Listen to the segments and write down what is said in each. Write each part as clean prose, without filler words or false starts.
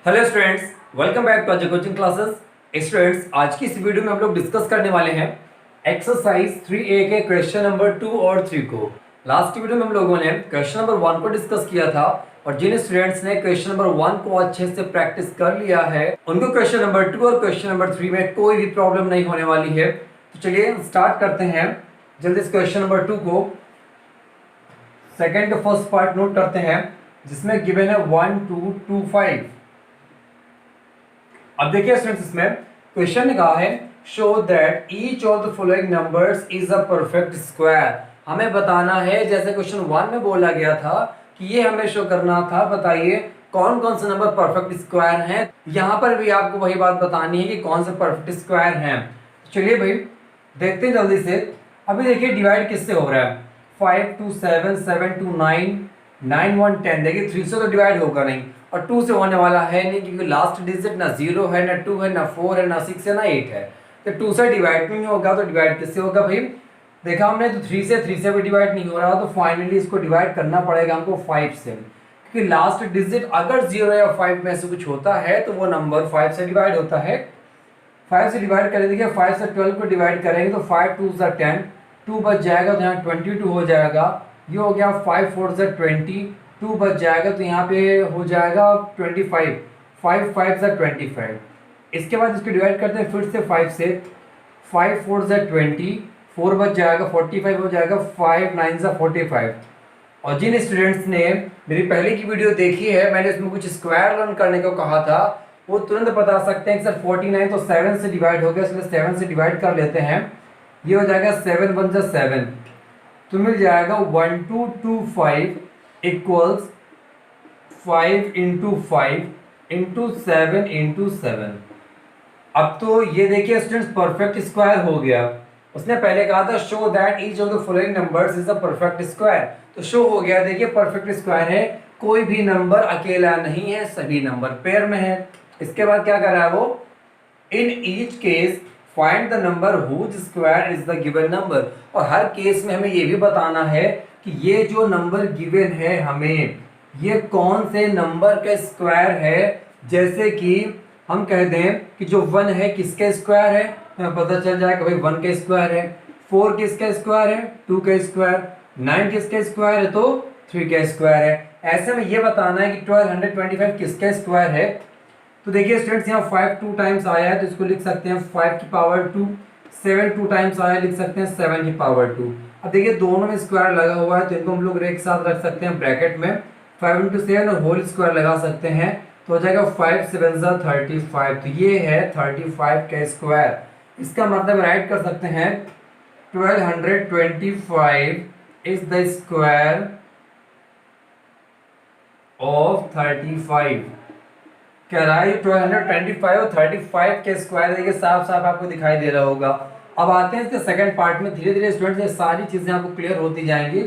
Hello students, welcome back to Ajay coaching classes. Students, आज की इस वीडियो में हम लोग डिस्कस करने वाले हैं एक्सरसाइज 3A के क्वेश्चन नंबर 2 और 3 को। लास्ट वीडियो में हम लोगों ने क्वेश्चन नंबर 1 को डिस्कस किया था और जिन स्टूडेंट्स ने क्वेश्चन नंबर 1 को अच्छे से प्रैक्टिस कर लिया है उनको क्वेश्चन नंबर 2 और क्वेश्चन नंबर 3 में कोई भी प्रॉब्लम नहीं होने वाली है। तो चलिए स्टार्ट करते हैं जल्दी से क्वेश्चन नंबर 2 को। सेकेंड फर्स्ट पार्ट नोट करते हैं जिसमें गिवन है 1 2 2 5। अब देखिए स्टूडेंट्स, इसमें क्वेश्चन ने कहा है show that each of the following numbers is a perfect square. हमें बताना है, जैसे क्वेश्चन 1 में बोला गया था कि ये हमें शो करना था, बताइए कौन कौन से नंबर परफेक्ट स्क्वायर हैं। यहां पर भी आपको वही बात बतानी है कि कौन से परफेक्ट स्क्वायर हैं। चलिए भाई देखते हैं जल्दी से। अभी देखिए डिवाइड किससे हो रहा है, 5 2 7 7 2 9 9 1 10। देखिए 3 से तो डिवाइड होगा नहीं और 2 से होने वाला है नहीं, क्योंकि लास्ट डिजिट ना 0 है, ना 2 है, ना 4 है, ना 6 है, ना 8 है। तो 2 से डिवाइड नहीं होगा तो डिवाइड किससे होगा भाई? देखा हमने तो 3 से भी डिवाइड नहीं हो रहा, तो फाइनली इसको डिवाइड करना पड़ेगा हमको 5 से, क्योंकि लास्ट डिजिट अगर 0 या 5 में से कुछ होता है तो वो नंबर 5 से डिवाइड होता है। 5 से डिवाइड करें, देखिए 5 से 12 को डिवाइड करेंगे तो 5 2 से 10, 2 बच जाएगा तो यहाँ 22 हो जाएगा। ये हो गया 5 4 से 20, 2 बच जाएगा तो यहाँ पे हो जाएगा 25, 5 5 से 25। इसके बाद इसको डिवाइड करते हैं फिर से 5 से, 5 4 से 20, 4 बच जाएगा 45 हो जाएगा, 5 9 से 45। और जिन स्टूडेंट्स ने मेरी पहले की वीडियो देखी है, मैंने इसमें कुछ स्क्वायर लर्न करने को कहा था, वो तुरंत बता सकते हैं कि सर 49 तो 7 से डिवाइड हो गया, इसलिए 7 से डिवाइड कर लेते हैं। ये हो जाएगा 7 1 से 7, तो मिल जाएगा 1 2 2 5 इक्वल्स 5 इंटू 5 इंटू 7 इंटू 7। अब तो ये देखिए स्टूडेंट्स परफेक्ट स्क्वायर हो गया। उसने पहले कहा था show that each of the following numbers is a perfect square, तो शो हो गया। देखिए परफेक्ट स्क्वायर है, कोई भी नंबर अकेला नहीं है, सभी नंबर पेयर में है। इसके बाद क्या कर रहा है वो, in each case find the number whose square is the given number. और हर केस में हमें ये भी बताना है कि ये जो नंबर गिवन है हमें, ये कौन से नंबर का स्क्वायर है। जैसे कि हम कह दें कि जो 1 है किसका स्क्वायर है, हमें पता चल जाएगा भाई 1 का स्क्वायर है। 4 किसका स्क्वायर है, 2 का स्क्वायर। 9 किसका स्क्वायर है, तो 3 का स्क्वायर है। ऐसे में ये बताना है कि 1225 किसका स्क्वायर है। तो देखिए स्टूडेंट्स, यहाँ 5 2 टाइम्स आया है तो इसको लिख सकते हैं 5 की पावर 2। 7 2 टाइम्स आया, लिख सकते हैं 7 की पावर 2। अब देखिए दोनों में स्क्वायर लगा हुआ है तो इनको हम लोग एक साथ रख सकते हैं ब्रैकेट में। 5 इंटू 7 और होल स्क्वायर लगा सकते हैं तो हो जाएगा 5 7 35। तो ये है 35 का स्क्वायर। इसका मतलब राइट कर सकते हैं 1225 इज द स्क्वायर ऑफ 35। कह रहा है 1225 और 35 के स्क्वायर, देखिए साफ साफ आपको दिखाई दे रहा होगा। अब आते हैं इसके सेकंड पार्ट में। धीरे धीरे स्टूडेंट्स ये सारी चीजें आपको क्लियर होती जाएंगी।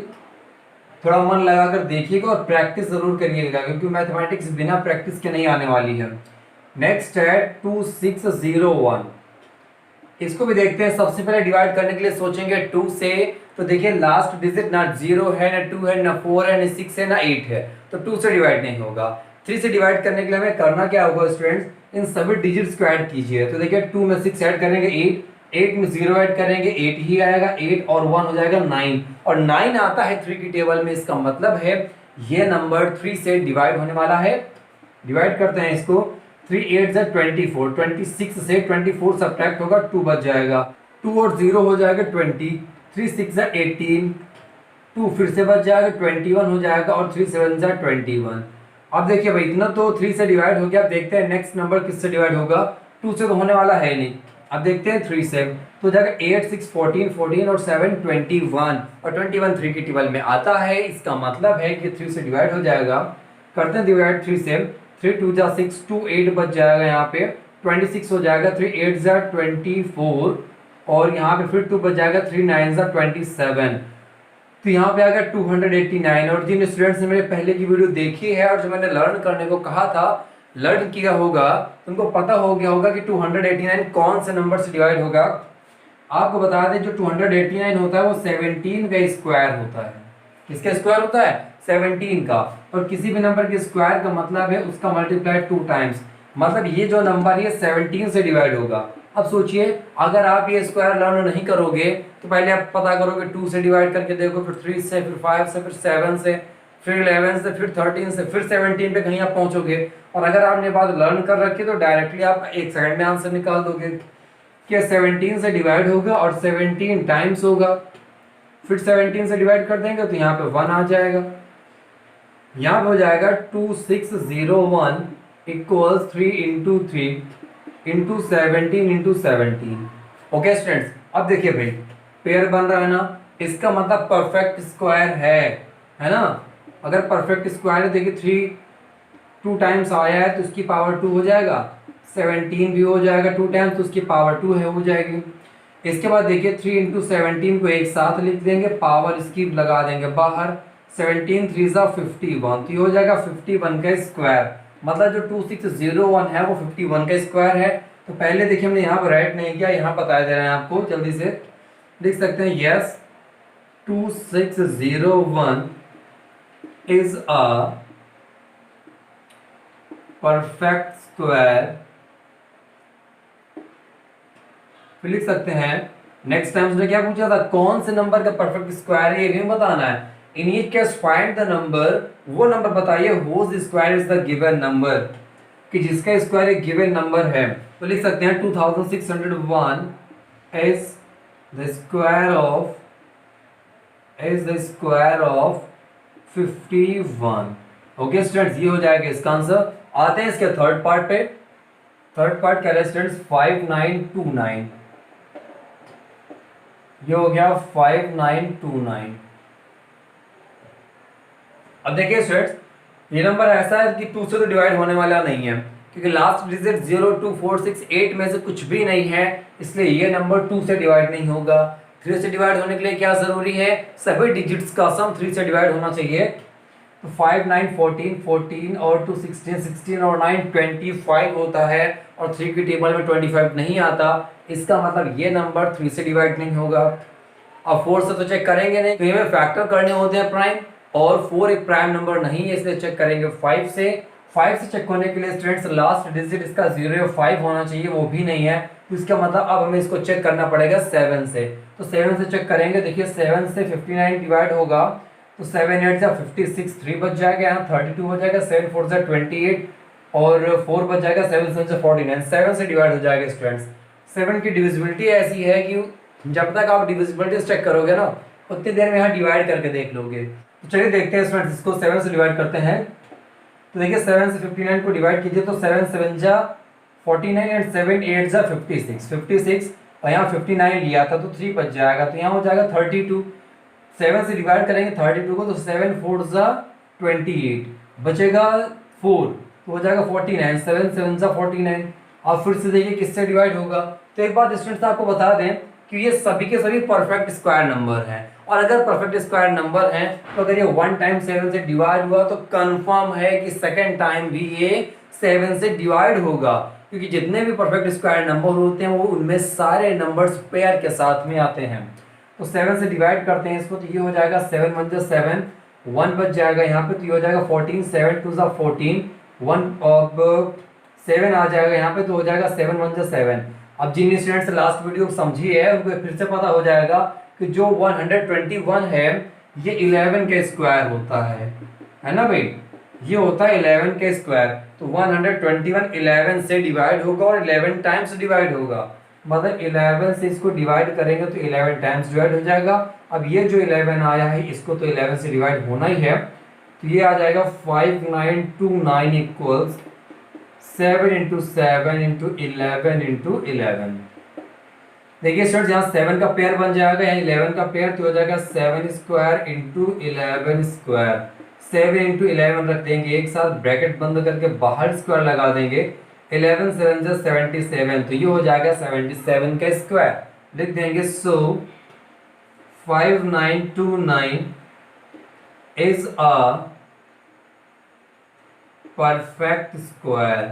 थोड़ा मन लगाकर देखिएगा और प्रैक्टिस जरूर करिएगा, क्योंकि मैथमेटिक्स बिना प्रैक्टिस के नहीं आने वाली है। नेक्स्ट है 2601। इसको भी देखते हैं। सबसे पहले डिवाइड करने के लिए सोचेंगे 2 से, तो देखिए लास्ट डिजिट ना 0 है, ना 2 है, ना 4 है, ना 6 है, ना 8 है, तो 2 से डिवाइड नहीं होगा। 3 से डिवाइड करने के लिए हमें करना क्या होगा स्टूडेंट्स, इन सभी डिजिट्स को ऐड कीजिए। तो देखिए 2 में 6 ऐड करेंगे 8, 8 में 0 ऐड करेंगे 8 ही आएगा, 8 और 1 हो जाएगा 9, और 9 आता है 3 की टेबल में। इसका मतलब है ये नंबर 3 से डिवाइड होने वाला है। डिवाइड करते हैं इसको, 3 8 से 24, 26 से 24 सब्ट्रैक्ट होगा 2 बच जाएगा, 2 और 0 हो जाएगा 20, 3 6 से 18, 2 फिर से बच जाएगा 21 हो जाएगा, और 3 7 से 21। अब देखिए भाई इतना तो 3 से डिवाइड हो गया। अब देखते हैं नेक्स्ट नंबर किससे डिवाइड होगा। 2 से तो होने वाला है नहीं। अब देखते हैं 3 से, तो जाएगा 8 6 14 14 और 7 21, और 21 3 की टेबल में आता है। इसका मतलब है कि 3 से डिवाइड हो जाएगा। करते हैं डिवाइड 3 से, 3 2 जा 6, 2 8 बच जाएगा यहाँ पे, 26 हो जाएगा, 3 8 जा 24, और यहाँ पे फिर 2 बच जाएगा, 3 9 जा 27। तो यहाँ पे आ गया 289। और जिन स्टूडेंट्स ने मेरे पहले की वीडियो देखी है और जो मैंने लर्न करने को कहा था, लर्न किया होगा, उनको पता हो गया होगा कि 289 कौन से नंबर से डिवाइड होगा। आपको बता दें जो 289 होता है वो 17 का स्क्वायर होता है। किसका स्क्वायर होता है 17 का। और किसी भी नंबर के स्क्वायर का मतलब है उसका मल्टीप्लाई 2 टाइम्स, मतलब ये जो नंबर है 17 से डिवाइड होगा। अब सोचिए अगर आप ये स्क्वायर लर्न नहीं करोगे तो पहले आप पता करोगे 2 से डिवाइड करके देखो, फिर 3 से, फिर 5 से, फिर 7 से, फिर 11 से, फिर 13 से, फिर 17 पे कहीं आप पहुंचोगे। और अगर आपने बात लर्न कर रखी तो डायरेक्टली आप एक सेकंड में आंसर निकाल दोगे कि 17 से डिवाइड होगा और 17 टाइम्स होगा। फिर 17 से डिवाइड कर देंगे तो यहाँ पे 1 आ जाएगा, यहाँ पे हो जाएगा 2601 equals 3 into 3 into 17 into 17। Okay students, अब देखिए भाई पेयर बन रहा है ना, इसका मतलब परफेक्ट स्क्वायर है ना। अगर परफेक्ट स्क्वायर है देखिए 3 2 टाइम्स आया है तो उसकी पावर 2 हो जाएगा, 17 भी हो जाएगा 2 टाइम्स तो उसकी पावर 2 है हो जाएगी। इसके बाद देखिए 3 इंटू 17 को एक साथ लिख देंगे, पावर इसकी लगा देंगे बाहर, 17 3 जा 51 तो ये हो जाएगा 51 का स्क्वायर। मतलब जो 2601 है वो 51 का स्क्वायर है। तो पहले देखिए हमने यहाँ पर राइट नहीं किया, यहाँ बता दे रहे हैं आपको, जल्दी से लिख सकते हैं yes 2601 is a perfect square. फिर लिख सकते हैं नेक्स्ट टाइम उसने क्या पूछा था, कौन से नंबर का परफेक्ट स्क्वायर है ये भी बताना है। In each case find the number, वो नंबर बताइए whose square is the given number, कि जिसका स्क्वायर एक गिवन नंबर है। तो लिख सकते हैं 2601 is the square of 51। Okay students, ये हो जाएगा इसका आंसर। आते हैं इसके थर्ड पार्ट पे। थर्ड पार्ट क्या है स्टूडेंट्स 5929, ये हो गया 5929। अब देखिए स्टूडेंट्स ये नंबर ऐसा है कि 2 से तो डिवाइड होने वाला नहीं है, क्योंकि लास्ट डिजिट 0 2 4 6 8 में से कुछ भी नहीं है, इसलिए ये नंबर 2 से डिवाइड नहीं होगा। 3 से डिवाइड होने के लिए क्या जरूरी है, सभी डिजिट्स का सम 3 से डिवाइड होना चाहिए। तो 5 9 14 14 और 2 16 16 और 9 25 होता है, और 3 की टेबल में 25 नहीं आता, इसका मतलब ये नंबर 3 से डिवाइड नहीं होगा। अब 4 से तो चेक करेंगे नहीं, तो ये फैक्टर करने होते हैं प्राइम, और 4 एक प्राइम नंबर नहीं है इसलिए चेक करेंगे 5 से। 5 से चेक होने के लिए स्टूडेंट्स लास्ट डिजिट इसका 0 या 5 होना चाहिए, वो भी नहीं है, तो इसका मतलब अब हमें इसको चेक करना पड़ेगा 7 से। तो 7 से चेक करेंगे, देखिए 7 से 59 डिवाइड होगा तो 7 8 जा 56, 3 बच जाएगा, यहाँ 32 हो जाएगा, 7 4 जा 28 और 4 बच जाएगा, 7 7 जा 49, 7 से डिवाइड हो जाएगा स्टूडेंट्स। 7 की डिविजिबिलिटी ऐसी है कि जब तक आप डिविजिबिलिटी चेक करोगे ना उतनी देर में यहाँ डिवाइड करके देख लोगे। तो चलिए देखते हैं स्टूडेंट्स, इसको 7 से डिवाइड करते हैं। तो देखिए 7 से 59 को डिवाइड कीजिए तो 7 7 जा 49 एंड 7 8 जा 56 और यहाँ 59 लिया था तो 3 बच जाएगा, तो यहाँ हो जाएगा 32। 7 से डिवाइड करेंगे 32 को तो 7 4 जा 28, बचेगा 4 तो हो जाएगा 49, 7 7 जा 49। अब फिर से देखिए किससे डिवाइड होगा। तो एक बात स्टूडेंट्स आपको बता दें कि ये सभी के सभी परफेक्ट स्क्वायर नंबर हैं, और अगर परफेक्ट स्क्वायर नंबर हैं तो अगर ये 1 टाइम 7 से डिवाइड हुआ तो कंफर्म है कि सेकंड टाइम भी ये 7 से डिवाइड होगा, क्योंकि जितने भी परफेक्ट स्क्वायर नंबर होते हैं वो उनमें सारे नंबर्स पेयर के साथ में आते हैं। तो 7 से डिवाइड करते हैं इसको, तो ये हो जाएगा 7 1 जा 7, 1 बच जाएगा यहाँ पे, तो ये हो जाएगा 14, 7 2 जा 14, 1 अब 7 आ जाएगा यहाँ पे, तो हो जाएगा 7 1 जा 7। अब जिन स्टूडेंट्स लास्ट वीडियो समझी है उनको फिर से पता हो जाएगा कि जो 121 है ये 11 के स्क्वायर होता है ना भाई, ये होता है 11 के स्क्वायर। तो 121 11 से डिवाइड होगा और 11 टाइम्स डिवाइड होगा, मतलब 11 से इसको डिवाइड करेंगे तो 11 टाइम्स डिवाइड हो जाएगा। अब ये जो 11 आया है इसको तो 11 से डिवाइड होना ही है, तो ये आ जाएगा 5929 इक्वल्स 7 इंटू 7 इंटू 11 इंटू 11। देखिए स्टूडेंट्स यहाँ 7 का पेयर बन जाएगा, यहाँ 11 का पेयर, तो हो जाएगा 7 स्क्वायर इंटू 11 स्क्वायर। 7 इंटू 11 रख देंगे एक साथ, ब्रैकेट बंद करके बाहर स्क्वायर लगा देंगे, 11 7 जा 77, तो ये हो जाएगा 77 का स्क्वायर। लिख देंगे सो 5929 इज अ परफेक्ट स्क्वायर।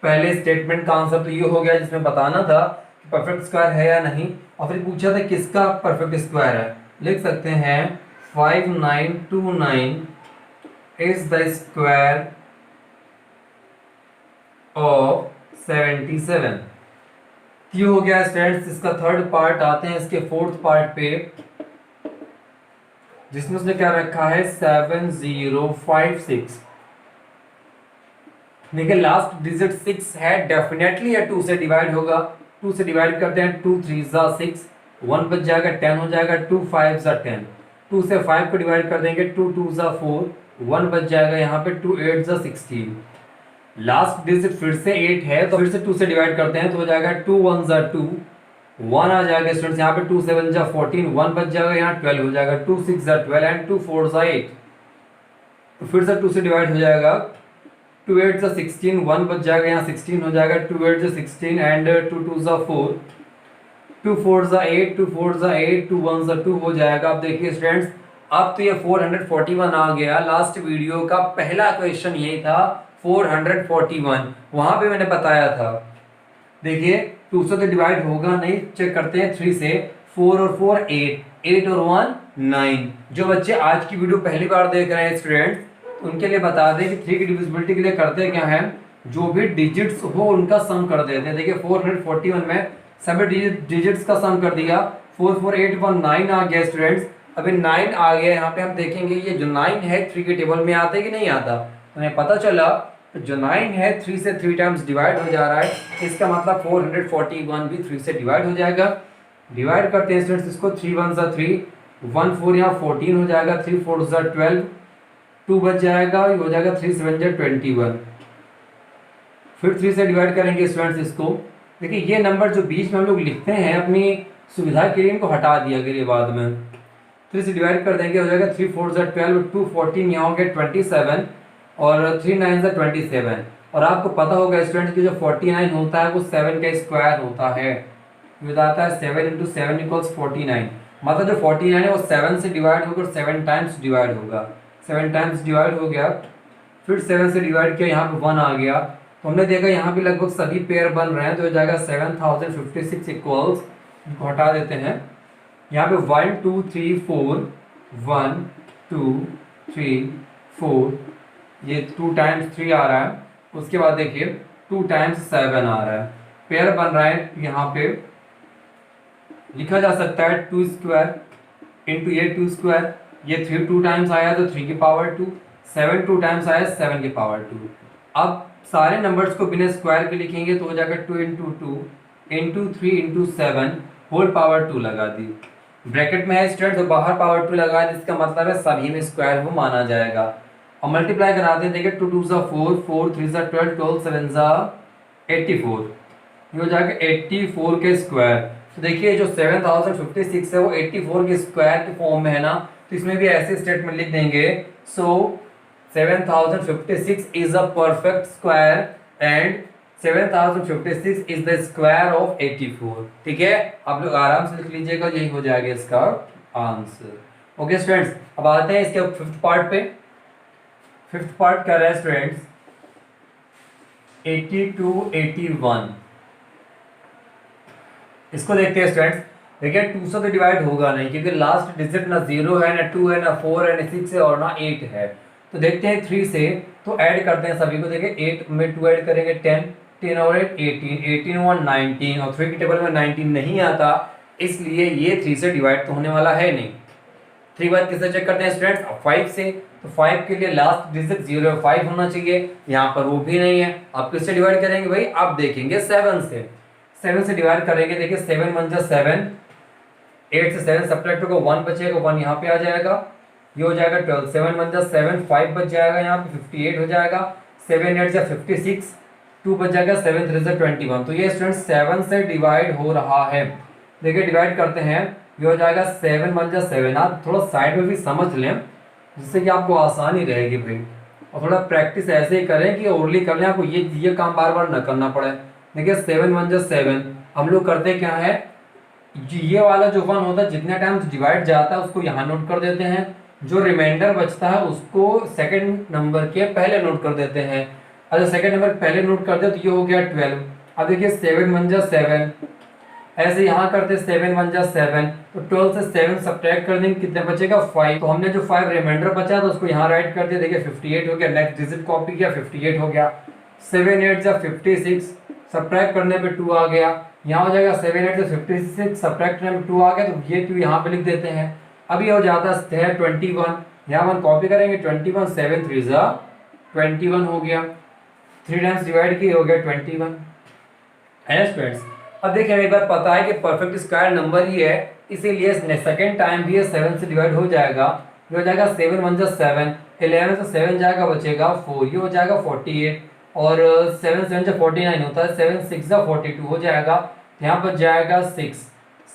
पहले स्टेटमेंट का आंसर तो ये हो गया जिसमें बताना था कि परफेक्ट स्क्वायर है या नहीं, और फिर पूछा था किसका परफेक्ट स्क्वायर है। लिख सकते हैं 5929 is the square of 77। ये हो गया स्टूडेंट्स इसका थर्ड पार्ट। आते हैं इसके फोर्थ पार्ट पे, जिसमें उसने क्या रखा है 7056। देखिए लास्ट डिजिट 6 है, डेफिनेटली ये 2 से डिवाइड होगा। 2 से डिवाइड करते हैं, 2 3 6, 1 बच जाएगा, 10 हो जाएगा, 2 5 10। 2 से 5 को डिवाइड कर देंगे, 2 2 4, 1 बच जाएगा यहाँ पे, 2 8 16। लास्ट डिजिट फिर से 8 है, तो फिर से 2 से डिवाइड करते हैं तो हो जाएगा 2 1 2, 1 आ जाएगा स्टूडेंट्स यहाँ पे, 2 7 14, 1 बच जाएगा यहाँ, 12 हो जाएगा, 2 6 12 एंड 2 4 8। तो फिर से 2 से डिवाइड हो जाएगा, 2 8 16, 1 बच जाएगा यहाँ, 16 हो जाएगा, 2 8 16 एंड 2 2 4, 2 4 8, 2 4 8, 2 1 2 हो जाएगा। अब देखिए स्टूडेंट्स, अब तो ये 441 आ गया। लास्ट वीडियो का पहला क्वेश्चन यही था 441, वहां पे मैंने बताया था। देखिए 2 से तो डिवाइड होगा नहीं, चेक करते हैं 3 से। 4 और 4 8, 8 और 1 9। जो बच्चे आज की वीडियो पहली बार देख रहे हैं स्टूडेंट्स, उनके लिए बता दें कि 3 की डिविजिबिलिटी के लिए करते क्या है, जो भी डिजिट्स हो उनका सम कर देते हैं। देखिए 441 में सभी डिजिट्स का सम कर दिया, 4 4 8 1 9 आ गया स्टूडेंट्स। अभी 9 आ गया, यहाँ पे हम देखेंगे ये जो 9 है 3 के टेबल में आता है कि नहीं आता। हमें पता चला जो 9 है 3 से 3 टाइम्स डिवाइड हो जा रहा है, इसका मतलब 441 भी 3 से डिवाइड हो जाएगा। डिवाइड करते हैं स्टूडेंट्स इसको, 3 1 3, 1 4 यहाँ 14 हो जाएगा, 3 4 12, 2 बच जाएगा, ये हो जाएगा 3 7 21। फिर 3 से डिवाइड करेंगे स्टूडेंट्स इसको। देखिए ये नंबर जो बीच में हम लोग लिखते हैं अपनी सुविधा के लिए, इनको हटा दिया करिए बाद में। 3 से डिवाइड कर देंगे, हो जाएगा 3 4 12, 2 14 यहाँ हो गया 27 और 3 9 27। और आपको पता होगा स्टूडेंट्स की जो 49 होता है वो 7 का स्क्वायर होता है। ये बताता है 7 × 7 = 49। मतलब जो 49 है वो 7 से डिवाइड होकर 7 टाइम्स डिवाइड होगा। 7 टाइम्स डिवाइड हो गया, फिर 7 से डिवाइड किया, यहाँ पे 1 आ गया। तो हमने देखा यहाँ पे लगभग सभी पेयर बन रहे हैं, तो हो जाएगा 7056 इक्वल्स, हटा देते हैं। यहाँ पे 1 2 3 4, 1 2 3 4, ये 2 टाइम्स 3 आ रहा है। उसके बाद देखिए 2 टाइम्स 7 आ रहा है, पेयर बन रहा है। यहाँ पे लिखा जा सकता है 2 स्क्वायर इंटू ये 2 स्क्वायर, ये 3 2 टाइम्स आया तो 3 की पावर 2, 7 2 टाइम्स आया 7 की पावर 2। अब सारे नंबर्स को बिना स्क्वायर के लिखेंगे तो हो जाएगा 2 × 2 × 3 × 7 होल पावर 2 लगा दी। ब्रैकेट में है स्टूडेंट तो बाहर पावर 2 लगा दी, इसका मतलब है सभी में स्क्वायर वो माना जाएगा। और मल्टीप्लाई कराते हैं, देखिए 2 2 4, 4 3 12, 12 7 84, ये हो जाएगा 84 के स्क्वायर। तो देखिए जो 7056 है वो 84 के स्क्वायर के फॉर्म में है ना, तो इसमें भी ऐसे स्टेटमेंट लिख देंगे। सो 7056 is a perfect square and 7056 is the square of 84। ठीक है, आप लोग आराम से लिख लीजिएगा, यही हो जाएगा इसका आंसर। ओके स्टूडेंट्स, अब आते हैं इसके फिफ्थ पार्ट पे। फिफ्थ पार्ट क्या रहा है स्टूडेंट्स, 82 81। इसको देखते हैं स्टूडेंट्स। देखिए 2 से तो डिवाइड होगा नहीं, क्योंकि लास्ट डिजिट ना 0 है, ना 2 है, ना 4 है, ना 6 है और ना 8 है। तो देखते हैं 3 से, तो ऐड करते हैं सभी को। देखिए 8 में 2 ऐड करेंगे 10, 10 और 8 18, 18 और 19, और 3 की टेबल में 19 नहीं आता, इसलिए ये 3 से डिवाइड तो होने वाला है नहीं। 3 बाद किससे चेक करते हैं स्टूडेंट्स, 5 से। तो 5 के लिए लास्ट डिजिट 0 5 होना चाहिए, यहाँ पर वो भी नहीं है। आप किससे डिवाइड करेंगे भाई, आप देखेंगे 7 से। 7 से डिवाइड करेंगे, देखिए 7 1 7, 8 से 7 सब्ट्रैक्ट होगा, 1 बचेगा, 1 यहाँ पे आ जाएगा, ये हो जाएगा 12, 7 1 7, 5 बच जाएगा यहाँ पे, 58 हो जाएगा, 7 8 56, 2 बच जाएगा, 7 3 21। तो ये स्टूडेंट 7 से डिवाइड हो रहा है। देखिए डिवाइड करते हैं, ये हो जाएगा 7 1 7। आप थोड़ा साइड में भी समझ लें, जिससे कि आपको आसानी रहेगी भाई। और थोड़ा प्रैक्टिस ऐसे ही करें कि ओरली कर लें, आपको ये काम बार बार न करना पड़े। देखिए 7 1 7, हम लोग करते क्या है, ये वाला जो 1 होता है जितने टाइम्स डिवाइड जाता है उसको यहाँ नोट कर देते हैं, जो रिमाइंडर बचता है उसको सेकंड नंबर के पहले नोट कर देते हैं। अच्छा सेकंड नंबर पहले नोट कर दे तो ये हो गया 12। अब देखिए 7 1 7, ऐसे यहाँ करते 7 1 जा 7, तो 12 से 7 सब्ट्रैक्ट कर देंगे, कितने बचेगा 5। तो हमने जो 5 रिमाइंडर बचा था उसको यहाँ राइट कर दिया, देखिए 58 हो गया। नेक्स्ट डिजिट कॉपी किया, 58 हो गया। 7 8 जा 56, सब्ट्रैक्ट करने पे 2 आ गया। यहाँ हो जाएगा 7 8 जा 56, सब्ट्रैक्ट करने पे 2 आ गया, तो ये 2 यहाँ पे लिख देते हैं। अब ये हो जाता है 21, यहाँ 1 कॉपी करेंगे, 21 7 3 जा 21 हो गया। 3 टाइम्स डिवाइड किए हो गया 21 है स्टूडेंट्स। अब देखिए एक बार पता है कि परफेक्ट स्क्वायर नंबर ही है, इसीलिए सेकंड टाइम भी ये 7 से डिवाइड हो जाएगा। ये हो जाएगा 7 1 जा 7, 11 से 7 जाएगा बचेगा 4, ये हो जाएगा 48, और 7 7 जा 49 होता है, 7 6 जा 42 हो जाएगा, यहाँ पर जाएगा 6,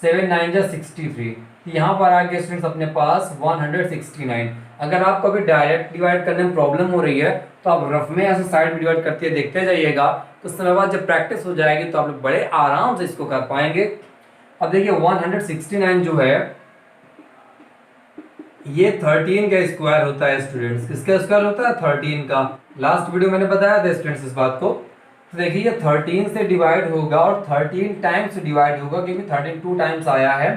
7 9 जा 63, यहाँ पर आ गया स्टूडेंट्स अपने पास 169। अगर आपको अभी डायरेक्ट डिवाइड करने में प्रॉब्लम हो रही है तो आप रफ में ऐसे साइड में डिवाइड करते देखते जाइएगा, कुछ समय बाद जब प्रैक्टिस हो जाएगी तो आप लोग बड़े आराम से इसको कर पाएंगे। अब देखिए 169 जो है ये 13 का स्क्वायर होता है स्टूडेंट्स। किसका स्क्वायर होता है? 13 का। लास्ट वीडियो मैंने बताया था स्टूडेंट्स इस बात को। तो देखिए ये 13 से डिवाइड होगा और 13 टाइम्स डिवाइड होगा, क्योंकि 13 2 टाइम्स आया है।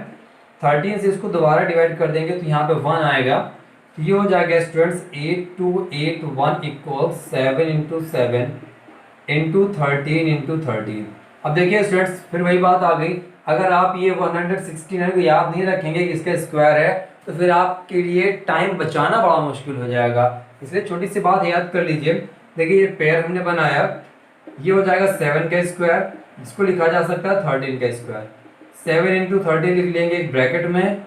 13 से इसको दोबारा डिवाइड कर देंगे तो यहाँ पे 1 आएगा, तो ये हो जाएगा students 8281 equal 7 into 7 into 13 into 13। अब देखिए स्टूडेंट्स फिर वही बात आ गई, अगर आप ये 169 को याद नहीं रखेंगे कि इसका स्क्वायर है तो फिर आपके लिए टाइम बचाना बड़ा मुश्किल हो जाएगा। इसलिए छोटी सी बात याद कर लीजिए। देखिए ये पेयर हमने बनाया, ये हो जाएगा 7 का स्क्वायर, जिसको लिखा जा सकता है 13 का स्क्वायर। 7 इंटू 13 लिख लेंगे एक ब्रैकेट में,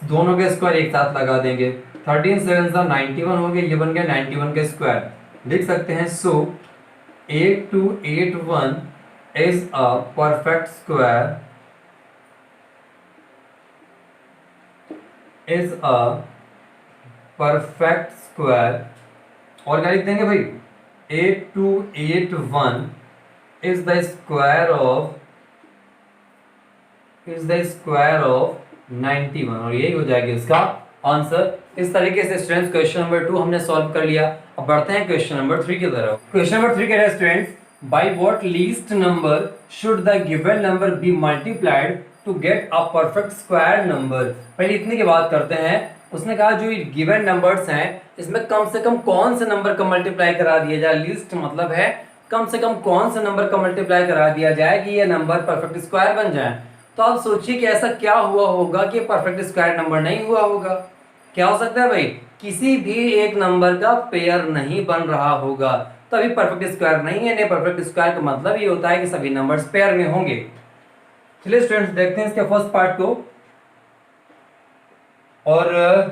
दोनों के स्क्वायर एक साथ लगा देंगे। 13 7 सा 91 हो गया, ये बन गया 91 का स्क्वायर। लिख सकते हैं सो 8281 is a perfect square, is a perfect square. और क्या लिख देंगे भाई? 8281 is the square of 91, और यही हो जाएगा इसका आंसर। इस तरीके से स्टूडेंट्स क्वेश्चन नंबर 2 हमने सॉल्व कर लिया। अब बढ़ते हैं क्वेश्चन नंबर 3 की तरफ। क्वेश्चन नंबर 3 कह रहा है students, by what least number should the given number be multiplied to get a perfect square number. पहले इतने की बात करते हैं। उसने कहा जो गिवन नंबर्स हैं इसमें कम से कम कौन से नंबर का मल्टीप्लाई करा दिया जाए। लीस्ट मतलब है कम से कम कौन से नंबर का मल्टीप्लाई करा दिया जाए कि ये नंबर परफेक्ट स्क्वायर बन जाए। तो आप सोचिए कि ऐसा क्या हुआ होगा कि परफेक्ट स्क्वायर नंबर नहीं हुआ होगा। क्या हो सकता है भाई? किसी भी एक नंबर का पेयर नहीं बन रहा होगा, तभी परफेक्ट स्क्वायर नहीं है। नहीं, परफेक्ट स्क्वायर का मतलब ये होता है कि सभी नंबर्स पेयर में होंगे। चलिए स्टूडेंट्स देखते हैं इसके फर्स्ट पार्ट को। और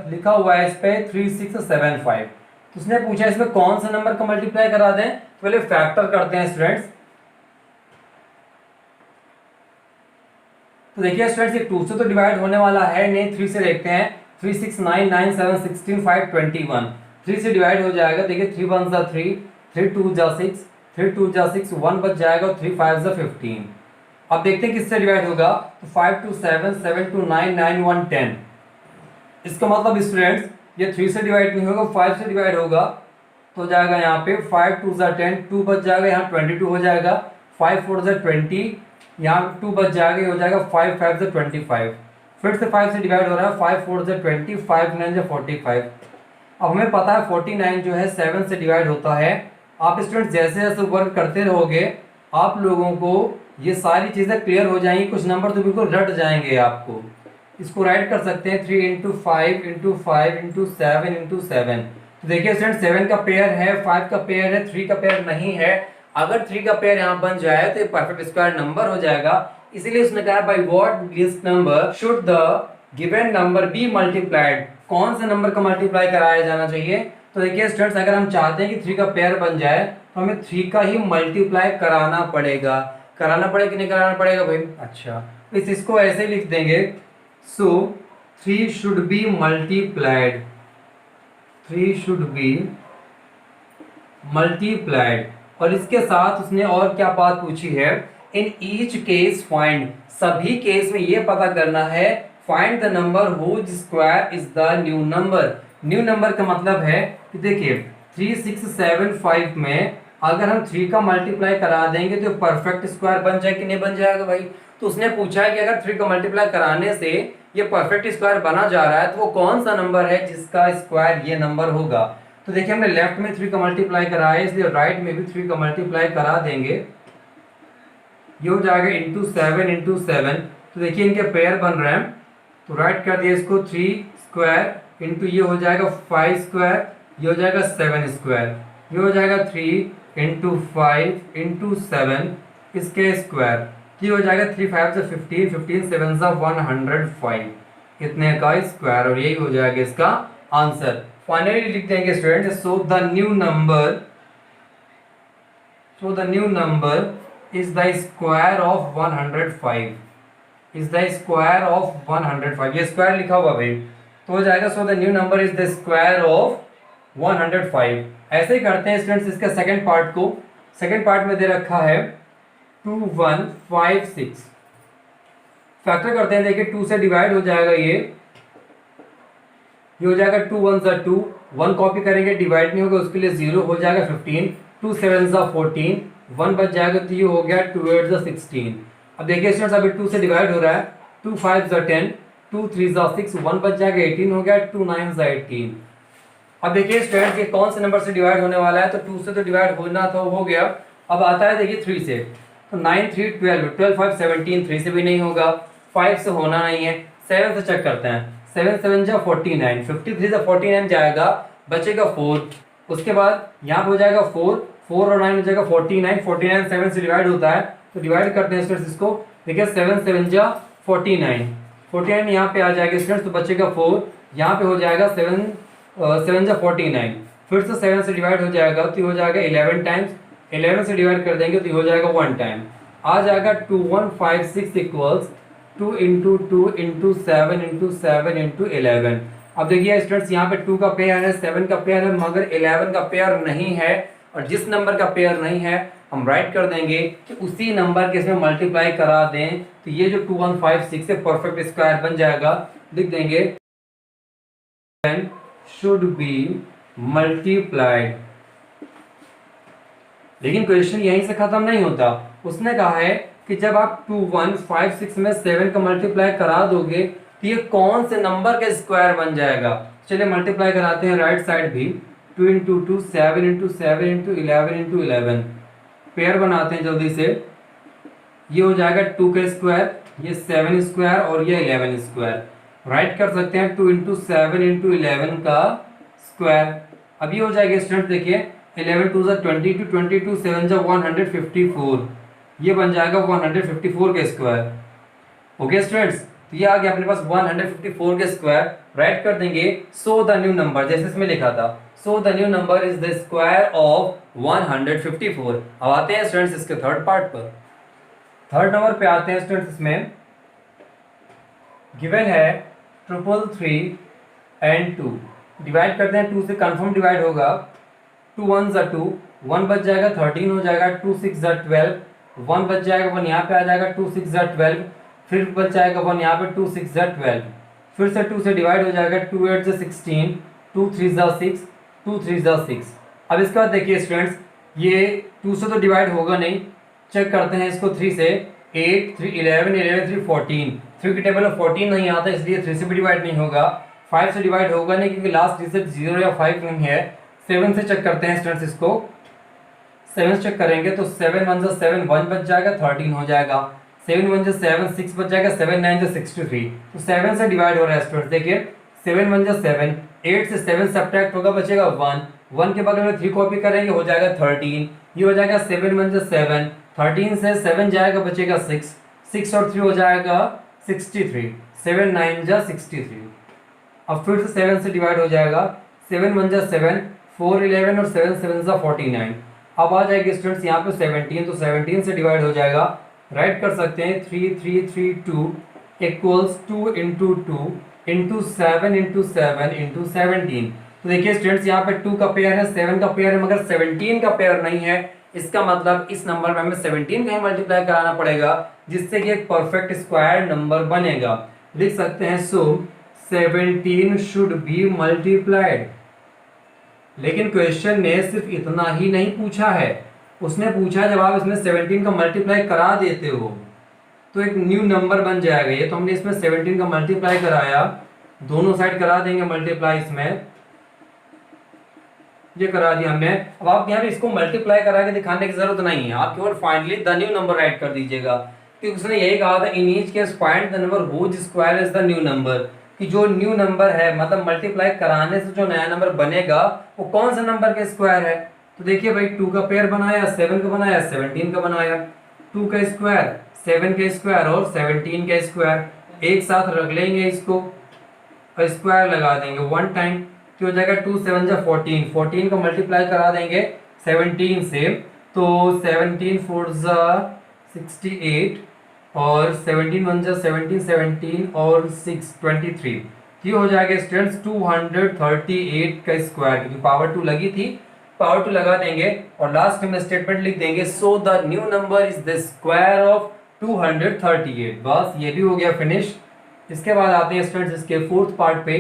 लिखा हुआ है इस पे 3675। तो उसने पूछा इसमें कौन सा नंबर का मल्टीप्लाई करा दें। तो पहले फैक्टर करते हैं स्टूडेंट्स। तो देखिए स्टूडेंट्स ये 2 से तो डिवाइड होने वाला है नहीं, 3 से देखते हैं। 3 6 9 9 7 16 5 21, 3 से डिवाइड हो जाएगा। देखिए 3 1 जा 3, 3 2 जा 6, 3 2 जा 6, 1 बच जाएगा, 3 5 जा 15। अब देखते हैं किससे डिवाइड होगा। तो 5 2 7, 7 2 9, 9 1 10। इसका मतलब स्टूडेंट्स ये 3 से डिवाइड नहीं होगा, 5 से डिवाइड होगा। तो हो जाएगा यहाँ पे 5 2 जा 10, 2 बच जाएगा, यहाँ 22 हो जाएगा। 5 4 जा 20, यहाँ 2 बच जाएगा, ये हो जाएगा 5 5 जा 25। फिर से 5 से डिवाइड हो रहा है, 5 4 जा 20, 5 9 जा 45। अब हमें पता है 49 जो है 7 से डिवाइड होता है। आप स्टूडेंट्स जैसे जैसे वर्क करते रहोगे आप लोगों को ये सारी चीज़ें क्लियर हो जाएंगी। कुछ नंबर तो बिल्कुल रट जाएंगे आपको। इसको राइट कर सकते हैं 3 इंटू 5 इंटू 5 इंटू 7 इंटू 7। तो देखिए स्टूडेंट 7 का पेयर है, 5 का पेयर है, 3 का पेयर नहीं है। अगर 3 का पेयर यहाँ बन जाए तो ये परफेक्ट स्क्वायर नंबर हो जाएगा। इसीलिए उसने कहा by what least number should the given number be multiplied, कौन से नंबर का मल्टीप्लाई कराया जाना चाहिए। तो देखिए स्टूडेंट्स अगर हम चाहते हैं कि 3 का पेयर बन जाए तो हमें 3 का ही मल्टीप्लाई कराना पड़ेगा। कराना पड़ेगा कि नहीं कराना पड़ेगा भाई? अच्छा, इसको ऐसे लिख देंगे। So 3 should be multiplied, 3 should be multiplied। और इसके साथ उसने और क्या बात पूछी है, इन ईच केस फाइंड, सभी केस में ये पता करना है find the number whose square is the new number. New number का मतलब है कि देखिए 3675 में अगर हम 3 का मल्टीप्लाई करा देंगे तो परफेक्ट स्क्वायर बन जाए कि नहीं बन जाएगा भाई। तो उसने पूछा है कि अगर 3 का मल्टीप्लाई कराने से ये परफेक्ट स्क्वायर बना जा रहा है तो वो कौन सा नंबर है जिसका स्क्वायर ये नंबर होगा। तो देखिए हमने लेफ्ट में 3 का मल्टीप्लाई करा है, इसलिए राइट में भी 3 का मल्टीप्लाई करा देंगे। ये हो जाएगा इंटू 7 तो देखिए इनके पेयर बन रहे हैं, तो राइट कर दिया इसको 3 स्क्वायर इंटू ये हो जाएगा 5 स्क्वायर, ये हो जाएगा 7 स्क्वायर, ये हो जाएगा 3 इंटू 5 इंटू 7 इसके स्क्वायर, ये हो जाएगा 3 5 से 15, 15 7 से 105 इतने का स्क्वायर, और यही हो जाएगा इसका आंसर। फाइनली लिख देंगे students, so the new number is the square of 105 is the square of 105, ये स्क्वायर लिखा हुआ भाई तो हो जाएगा so the new number is the square of 105। ऐसे ही करते हैं स्टूडेंट्स इसका सेकंड पार्ट को। सेकंड पार्ट में दे रखा है 2156, फैक्टर करते हैं। देखिए 2 से डिवाइड हो जाएगा, ये हो जाएगा 2 1 जा 2, 1 कॉपी करेंगे डिवाइड नहीं होगा उसके लिए 0 हो जाएगा 15, 2 7 जा 14, 1 बच जाएगा तो ये हो गया 2 8 जा 16। अब देखिए स्टूडेंट्स अभी 2 से डिवाइड हो रहा है, 2 5 जा 10, 2 3 जा 6, 1 बच जाएगा 18 हो गया, 2 9 जा 18। अब देखिए स्टूडेंट्स ये कौन से नंबर से डिवाइड होने वाला है, तो 2 से तो डिवाइड होना तो हो गया, अब आता है देखिए 3 से, तो 9 3 12, 12 5 17, 3 से भी नहीं होगा, 5 से होना नहीं है, 7 से चेक करते हैं, 7 7 जा 49, 53 से 49 जाएगा, बचेगा 4, उसके बाद यहाँ पे हो जाएगा 4 4 और 9 हो जाएगा 49, 49 7 से डिवाइड होता है तो डिवाइड करते हैं स्टूडेंट्स इसको। देखिए 7 7 जा 49, 49 यहाँ पे आ जाएगा स्टूडेंट्स तो बचेगा 4, यहाँ पे हो जाएगा 7 जा 49, फिर से 7 से डिवाइड हो जाएगा तो ये हो जाएगा 11 टाइम्स, 11 से डिवाइड कर देंगे तो ये हो जाएगा 1 टाइम, आ जाएगा 2156 equals 2 into 2 into 7 into 7 into 11। अब देखिए स्टूडेंट्स यहाँ पे 2 का पेयर है, 7 का पेयर है, मगर 11 का पेयर नहीं है, और जिस नंबर का पेयर नहीं है हम राइट कर देंगे कि उसी नंबर के इसमें मल्टीप्लाई करा दें, तो ये जो 2156 है परफेक्ट स्क्वायर बन जाएगा। लिख देंगे शुड बी मल्टीप्लाइड। लेकिन क्वेश्चन यहीं से खत्म नहीं होता, उसने कहा है कि जब आप 2156 में 7 का मल्टीप्लाई करा दोगे तो ये कौन से नंबर का स्क्वायर बन जाएगा। चलिए मल्टीप्लाई कराते हैं राइट साइड भी, 2 into 2 7 into 7 into 11 into 11, pair बनाते हैं जल्दी से, ये हो जाएगा 2 का स्क्वायर, ये 7 स्क्वायर और ये 11 स्क्वायर, राइट कर सकते हैं 2 इंटू 7 इंटू 11 का स्क्वायर। अब ये हो जाएगा स्टूडेंट देखिए 11 2 जा 22, 22 7 जा 154, ये बन जाएगा 154 का स्क्वायर। ओके स्टूडेंट्स, तो ये आ गया अपने पास 154 के स्क्वायर, राइट कर देंगे सो द न्यू नंबर, जैसे इसमें लिखा था so the new number is the square of 154। अब आते हैं स्टूडेंट्स इसके थर्ड पार्ट पर। थर्ड नंबर पे आते हैं स्टूडेंट्स, इसमें गिवन है 333 एंड 2, डिवाइड करते हैं 2 से, कंफर्म डिवाइड होगा, 2 1 जा 2, 1 बच जाएगा 13 हो जाएगा, 2 6 जा 12, 1 बच जाएगा 1 यहाँ पे आ जाएगा, 2 6 जा 12, फिर बच जाएगा 1 यहाँ पे 2 6 जा 12, फिर से 2 से डिवाइड हो जाएगा, 2 8 जा 16, 2 3 जा 6, 2 3 जा 6। अब इसके बाद देखिए स्टूडेंट्स ये 2 से तो डिवाइड होगा नहीं, चेक करते हैं इसको 3 से, 8 3 11 11 3 14, 3 की टेबल में 14 नहीं आता इसलिए 3 से भी डिवाइड नहीं होगा, 5 से डिवाइड होगा नहीं क्योंकि लास्ट डिजिट 0 या 5 नहीं है। 7 से चेक करते हैं स्टूडेंट्स इसको, 7 चेक करेंगे तो 7 1 जा 7, 1 बच जाएगा 13 हो जाएगा, 7 1 जा 7, 6 बच जाएगा, 7 9 जा 63, तो 7 से डिवाइड हो रहा है स्टूडेंट्स। देखिए 7 1 जा 7, 8 से 7 सब्ट्रैक्ट होगा बचेगा 1, 1 के बगल में 3 कॉपी करेंगे हो जाएगा 13, ये हो जाएगा 7 1 जा 7, 13 से 7 जाएगा बचेगा 6, 6 और 3 हो जाएगा 63, 7 9 जा 63। अब फिर से 7 से डिवाइड हो जाएगा, 7 1 जा 7, 4 11 और 7 7 जा 49। अब आ जाएगी स्टूडेंट्स यहाँ पे 17, तो 17 से डिवाइड हो जाएगा, राइट कर सकते हैं 3 3 3 2 equals 2 into 2 into 7 into 7 into 17। तो देखिए स्टूडेंट्स यहाँ पे 2 का पेयर है, 7 का पेयर है, मगर 17 का पेयर नहीं है, इसका मतलब इस नंबर में हमें 17 का ही मल्टीप्लाई कराना पड़ेगा जिससे कि एक परफेक्ट स्क्वायर नंबर बनेगा। लिख सकते हैं सो 17 शुड बी मल्टीप्लाइड, लेकिन क्वेश्चन ने सिर्फ इतना ही नहीं पूछा है, उसने पूछा जब आप इसमें 17 का मल्टीप्लाई करा देते हो तो एक न्यू नंबर बन जाएगा। ये तो हमने इसमें 17 का मल्टीप्लाई कराया, दोनों साइड करा देंगे मल्टीप्लाई, इसमें ये करा दिया हमने। अब आप यहाँ पे इसको मल्टीप्लाई करा के दिखाने की जरूरत नहीं है, आप केवल finally the new number right कर दीजिएगा, क्योंकि उसने यही कहा था इन each case find the number which square is the new number, कि जो न्यू नंबर है मतलब मल्टीप्लाई कराने से जो नया नंबर बनेगा वो कौन सा नंबर का स्क्वायर है। तो देखिए भाई 2 का पेयर बनाया, 7 का बनाया, 17 का बनाया, 2 का स्क्वायर, 7 का स्क्वायर और 17 का स्क्वायर एक साथ रख लेंगे, इसको स्क्वायर लगा देंगे वन टाइम, तो हो जाएगा 2 7 जा 14, 14 का मल्टीप्लाई करा देंगे 17 से, तो 17 4 जा 68 और 17 1 जा 17, 17 और 6 23, ये हो जाएगा स्टूडेंट्स 238 का स्क्वायर, क्योंकि पावर 2 लगी थी, पावर 2 लगा देंगे और लास्ट में स्टेटमेंट लिख देंगे so the new number is the square of 238। बस ये भी हो गया फिनिश। इसके बाद आते हैं स्टूडेंट्स इसके फोर्थ पार्ट पे।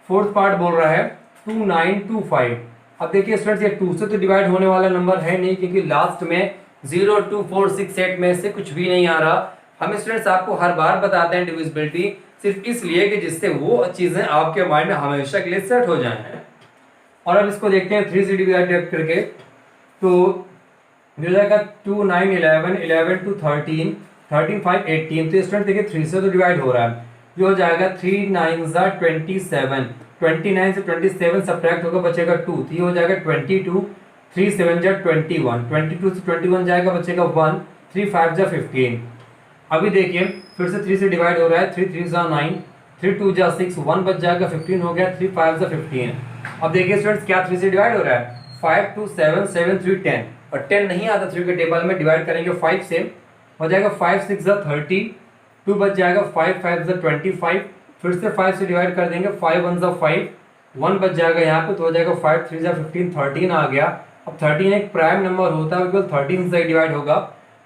फोर्थ पार्ट बोल रहा है 2925। अब देखिए स्टूडेंट्स ये 2 से तो डिवाइड होने वाला नंबर है नहीं, क्योंकि लास्ट में 0 2 4 6 8 में से कुछ भी नहीं आ रहा। हम स्टूडेंट्स आपको हर बार बताते हैं डिविजिबिलिटी सिर्फ इसलिए कि जिससे वो चीजें आपके माइंड में हमेशा के लिए सेट हो जाए। और अब इसको देखते हैं 3 से डिवाइड करके, तो मिल जाएगा 2 9 11 11 2 13 13 5 18, तो स्टूडेंट देखिए 3 से तो डिवाइड हो रहा है, ये हो जाएगा 3 9 27, 29 से 27 सब्ट्रैक्ट होगा बचेगा 2, तो ये हो जाएगा 22, 3 7 जा 21, 22 से 21 जाएगा बचेगा 1, 3 5 जा 15। अभी देखिए फिर से 3 से डिवाइड हो रहा है, 3 3 जा 9, 3 2 जा 6, 1 बच जाएगा 15 हो गया, 3 5 जा 15। अब देखिए स्टूडेंट्स क्या 3 से डिवाइड हो रहा है, 5 2 7 7 3 10, और 10 नहीं आता 3 के टेबल में, डिवाइड करेंगे 5 से, हो जाएगा 5 6 जा 30, 2 बच जाएगा 5 5 जा 25, फिर से 5 से डिवाइड कर देंगे, 5 1 जा 5, 1 बच जाएगा यहाँ पे, तो हो जाएगा 5 3 जा 15, 13 आ गया। अब 13 एक प्राइम नंबर होता है, केवल 13 से डिवाइड होगा,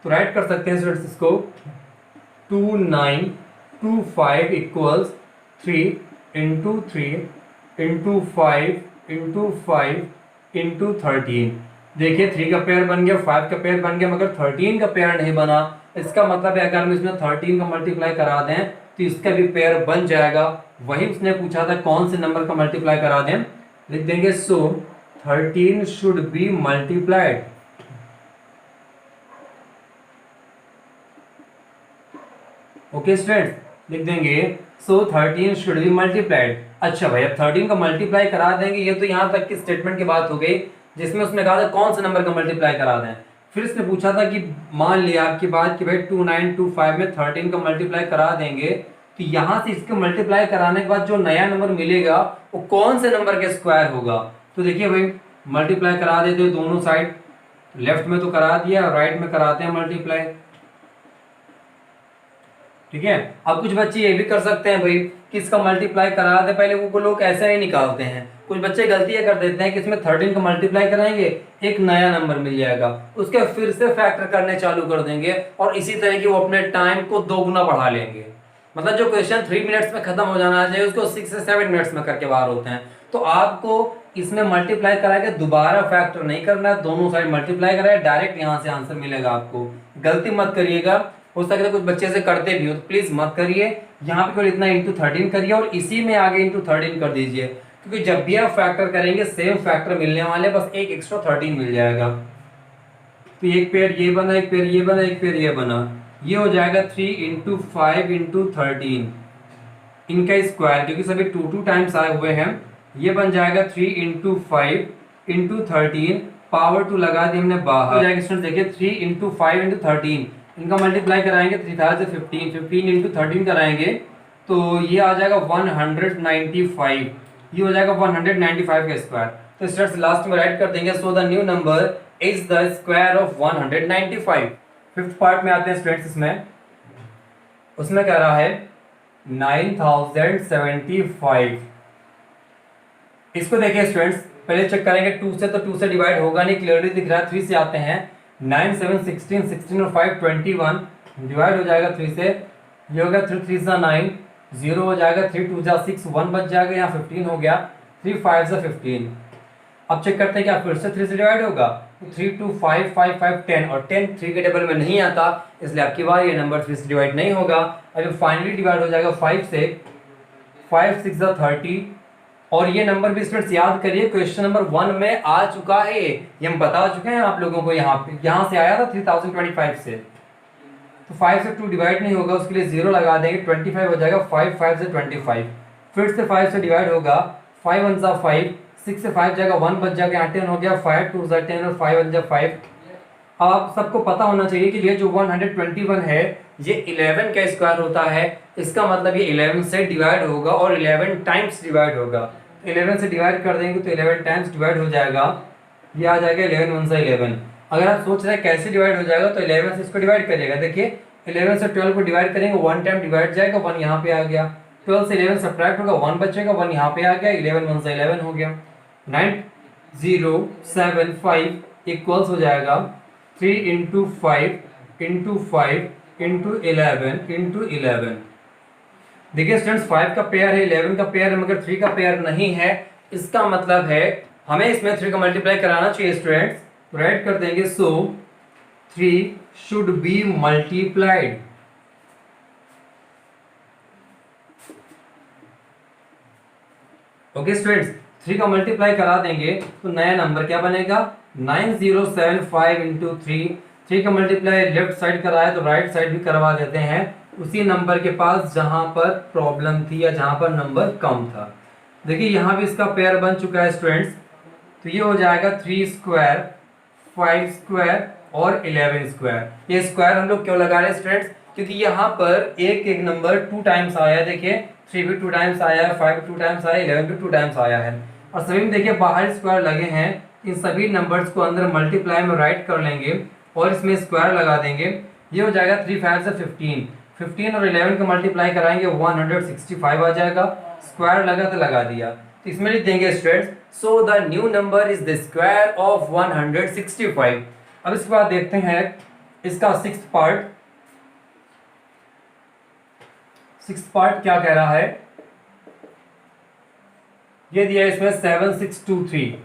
तो राइट कर सकते हैं स्टूडेंट्स इसको 2925 equals 3 into 3 into 5 into 5 into 13। देखिए 3 का पेयर बन गया, 5 का पेयर बन गया, मगर 13 का पेयर नहीं बना। इसका मतलब है अगर हम इसमें 13 का मल्टीप्लाई करा दें तो इसका भी पेयर बन जाएगा। वही उसने पूछा था कौन से नंबर का मल्टीप्लाई करा दें, लिख देंगे सो 13 should be multiplied. Okay students, लिख देंगे सो 13 शुड बी मल्टीप्लाइड। अच्छा भाई अब 13 का मल्टीप्लाई करा देंगे, ये तो यहाँ तक की स्टेटमेंट की बात हो गई जिसमें उसने कहा था कौन से नंबर का मल्टीप्लाई करा दें। फिर इसने पूछा था कि मान लिया आपकी बात कि भाई 2925 में 13 का मल्टीप्लाई करा देंगे, तो यहाँ से इसके मल्टीप्लाई कराने के बाद जो नया नंबर मिलेगा वो कौन से नंबर के स्क्वायर होगा। तो देखिए भाई मल्टीप्लाई करा देते हो दोनों साइड, लेफ्ट में तो करा दिया, राइट में कराते हैं मल्टीप्लाई, ठीक है। अब कुछ बच्चे ये भी कर सकते हैं भाई कि इसका मल्टीप्लाई करा दे, पहले वो लोग ऐसे नहीं निकालते हैं, कुछ बच्चे गलती ये कर देते हैं कि इसमें 13 का मल्टीप्लाई कराएंगे एक नया नंबर मिल जाएगा, उसके फिर से फैक्टर करने चालू कर देंगे और इसी तरह की वो अपने टाइम को दोगुना बढ़ा लेंगे। मतलब जो क्वेश्चन 3 मिनट्स में खत्म हो जाना चाहिए उसको 6 से 7 मिनट्स में करके बाहर होते हैं। तो आपको इसमें मल्टीप्लाई करा के दोबारा फैक्टर नहीं करना है, दोनों साइड मल्टीप्लाई करा है, डायरेक्ट यहाँ से आंसर मिलेगा आपको। गलती मत करिएगा, हो सकता है कुछ बच्चे से करते भी हो, तो प्लीज मत करिए। यहाँ पे केवल इतना इंटू 13 करिए और इसी में आगे इंटू 13 कर दीजिए, क्योंकि जब भी आप फैक्टर करेंगे सेम फैक्टर मिलने वाले, बस एक एक्स्ट्रा 13 मिल जाएगा। तो एक पेयर ये बना, एक पेयर ये बना, एक पेयर ये बना, ये हो जाएगा 3 इंटू 5 इंटू 13, इनका स्क्वायर क्योंकि सभी 2 टाइम्स आए हुए हैं, ये बन जाएगा 3 इंटू 5 इंटू 13, पावर 2 लगा दी हमने बाहर, हो जाएगा स्टूडेंट देखिए 3 इंटू 5 इंटू 13, इनका मल्टीप्लाई कराएंगे 3 से 15, 15 इंटू 13 कराएंगे तो ये आ जाएगा 195, ये हो जाएगा 195 का स्क्वायर। तो स्टूडेंट्स लास्ट में राइट कर देंगे so the new number is the square of 195। Fifth part में आते हैं स्टूडेंट्स, उसमें कह रहा है 9075। इसको देखिए स्टूडेंट्स, पहले चेक करेंगे 2 से, तो 2 से डिवाइड होगा नहीं, क्लियरली दिख रहा है। 3 से आते हैं, 9 7 16, 16 और 5 21, डिवाइड हो जाएगा 3 से, ये हो गया 3 3 9, 0 हो जाएगा, 3 2 6, 1 बच जाएगा, यहाँ 15 हो गया, 3 5 से 15। अब चेक करते हैं क्या फिर से 3 से डिवाइड होगा, 3 2 5 5 5 10, और 10 3 के टेबल में नहीं आता, इसलिए आपकी बार ये नंबर 3 से डिवाइड नहीं होगा। अब फाइनली डिवाइड हो जाएगा 5 से, 5 6 30, और ये नंबर भी स्टूडेंट्स याद करिए क्वेश्चन नंबर 1 में आ चुका है, ये हम बता चुके हैं आप लोगों को, यहाँ से आया था 3025 से। तो 5 से 2 डिवाइड नहीं होगा, उसके लिए 0 लगा देंगे, 25 हो जाएगा, 5 5 से 25, फिर से 5 से डिवाइड होगा, 5 1 जा 5, 6 से 5 जाएगा, 1 बच जाएगा, 10 हो गया, 5 2 जा 10 और 5 1 जा 5। आप सबको पता होना चाहिए कि ये जो 121 है ये 11 का स्क्वायर होता है, इसका मतलब ये 11 से डिवाइड होगा और 11 टाइम्स डिवाइड होगा। 11 से डिवाइड कर देंगे तो 11 टाइम्स डिवाइड हो जाएगा, ये आ जाएगा 11 1 से 11। अगर आप सोच रहे हैं कैसे डिवाइड हो जाएगा, तो 11 से इसको डिवाइड करिएगा। देखिए 11 से 12 को डिवाइड करेंगे, 1 टाइम डिवाइड जाएगा, 1 यहाँ पे आ गया, 12 से 11 सब्ट्रैक्ट होगा, 1 बचेगा, 1 यहाँ पे आ गया, 11 1 से 11 हो गया। 9075 इक्वल्स हो जाएगा 3 इंटू 5 इंटू 5 इंटू 11 इंटू 11। देखिए स्टूडेंट्स 5 का पेयर है, 11 का पेयर है, मगर 3 का पेयर नहीं है, इसका मतलब है हमें इसमें 3 का मल्टीप्लाई कराना चाहिए स्टूडेंट्स। राइट कर देंगे, सो 3 should be multiplied. Okay students, 3 का मल्टीप्लाई करा देंगे तो नया नंबर क्या बनेगा, 9075 इंटू 3 का मल्टीप्लाई लेफ्ट साइड कराया तो राइट साइड भी करवा देते हैं, उसी नंबर के पास जहां पर प्रॉब्लम थी या जहां पर नंबर कम था। देखिए यहां भी इसका पेयर बन चुका है स्टूडेंट्स, तो ये हो जाएगा 3 स्क्वायर 5 स्क्वायर और 11 स्क्वायर। ये स्क्वायर हम लोग क्यों लगा रहे हैं स्टूडेंट्स, क्योंकि यहाँ पर एक एक नंबर 2 टाइम्स आया है। देखिए 3 भी 2 टाइम्स आया है, 5 भी 2 टाइम्स आया है, 11 भी 2 टाइम्स आया है, और सभी में देखिए बाहर स्क्वायर लगे हैं। इन सभी नंबर्स को अंदर मल्टीप्लाई में राइट कर लेंगे और इसमें स्क्वायर लगा देंगे, ये हो जाएगा 3 5 से 15, 15 और 11 का मल्टीप्लाई कराएंगे 165 आ जाएगा, स्क्वायर लगा तो लगा दिया, तो इसमें लिख देंगे students, so the new number is the square of 165। अब इसके बाद देखते हैं इसका सिक्स्थ पार्ट क्या कह रहा है, ये दिया इसमें 7623।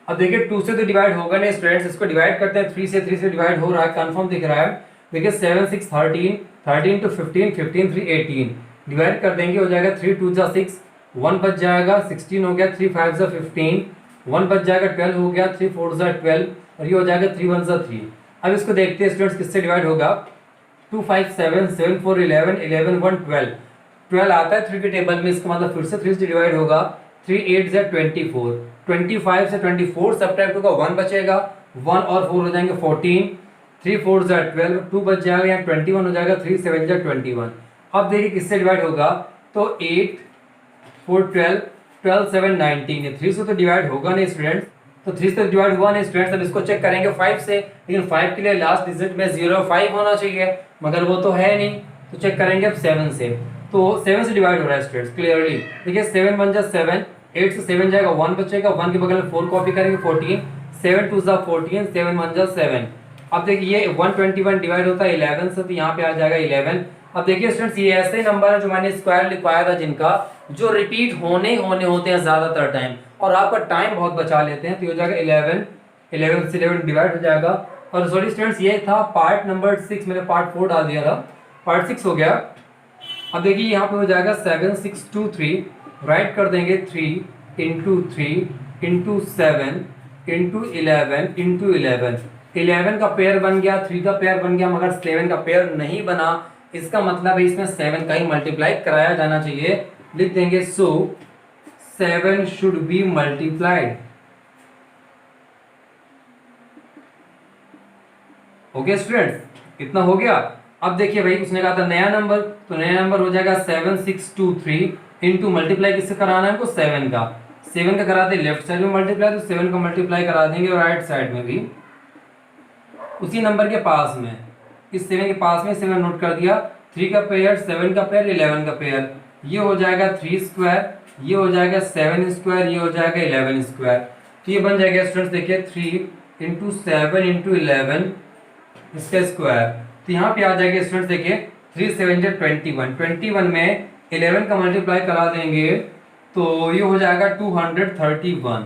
अब देखिए 2 से तो डिवाइड होगा नहीं स्टूडेंट्स, इसको डिवाइड करते हैं, 3 से डिवाइड हो रहा है, कंफर्म दिख रहा है। देखिए 7 6 13, 13 टू 15, 15 3 18, डिवाइड कर देंगे, हो जाएगा 3 2 जा 6, 1 बच जाएगा, 16 हो गया, 3 5 जा 15, 1 बच जाएगा, 12 हो गया, 3 4 जा 12, और ये हो जाएगा 3 1 जा 3। अब इसको देखते हैं स्टूडेंट्स किससे डिवाइड होगा, 2 5 7 7 4 11 11 1 12, 12 आता है 3 के टेबल में, इसका मतलब फिर से 3 से डिवाइड होगा, 3 8 जा 24, 25 से 24 सब्ट्रैक्ट होगा, 1 बचेगा, 1 और 4 हो जाएंगे 14, 3 4 जा 12, 2 बच जाएगा, यहाँ 21 हो जाएगा, 3 7 जा 21। अब देखिए किससे डिवाइड होगा, तो 8 4 12, 12 7 19, 3 से तो डिवाइड होगा नहीं स्टूडेंट्स, तो 3 से डिवाइड हुआ नहीं स्टूडेंट्स। अब इसको चेक करेंगे 5 से, लेकिन 5 के लिए लास्ट डिजिट में 05 होना चाहिए, मगर वो तो है नहीं, तो चेक करेंगे अब 7 से, तो 7 से डिवाइड हो रहा है स्टूडेंट्स क्लियरली। देखिए 7 1 जा 7, 8 से 7 जाएगा, 1 बचेगा, 1 के बगल में 4 कॉपी करेंगे, 14, 7 2 जा 14, 7 1 जा 7। अब देखिए 121 डिवाइड होता है 11 से, तो यहाँ पे आ जाएगा 11। अब देखिए स्टूडेंट्स ये ऐसे नंबर है जो मैंने स्क्वायर लिखवाया था, जिनका जो रिपीट होने होते हैं ज्यादातर टाइम, और आपका टाइम बहुत बचा लेते हैं, तो ये हो जाएगा 11, 11 से 11 डिवाइड हो जाएगा। और सॉरी स्टूडेंट्स ये था पार्ट नंबर 6, मैंने पार्ट 4 डाल दिया था, पार्ट 6 हो गया। अब देखिए यहाँ पे हो जाएगा 7623, राइट कर देंगे 3 इंटू 3 इंटू 7 इंटू 11 इंटू 11, 11 का पेयर बन गया, 3 का पेयर बन गया, मगर 7 का पेयर नहीं बना, इसका मतलब है इसमें 7 का ही मल्टीप्लाई कराया जाना चाहिए। लिख देंगे, सो 7 should be multiplied. Okay students, इतना हो गया। अब देखिए भाई उसने कहा था नया नंबर, तो नया नंबर हो जाएगा 7623 इंटू मल्टीप्लाई किससे कराना है हमको, 7 का, 7 का करा दे लेफ्ट साइड में मल्टीप्लाई, तो 7 का मल्टीप्लाई करा देंगे राइट साइड में भी उसी नंबर के पास में, इस 7 के पास में 7 नोट कर दिया, 3 का पेयर, 7 का पेयर, 11 का पेयर, ये हो जाएगा 3 स्क्वायर, ये हो जाएगा 7 स्क्वायर, ये हो जाएगा 11 स्क्वायर, तो ये बन जाएगा स्टूडेंट्स देखिए 3 इंटू 7 इंटू 11 इसका स्क्वायर, तो यहाँ पे आ जाएगा स्टूडेंट्स देखिए 3 7 21, 21 में 11 का मल्टीप्लाई करा देंगे तो ये हो जाएगा 231।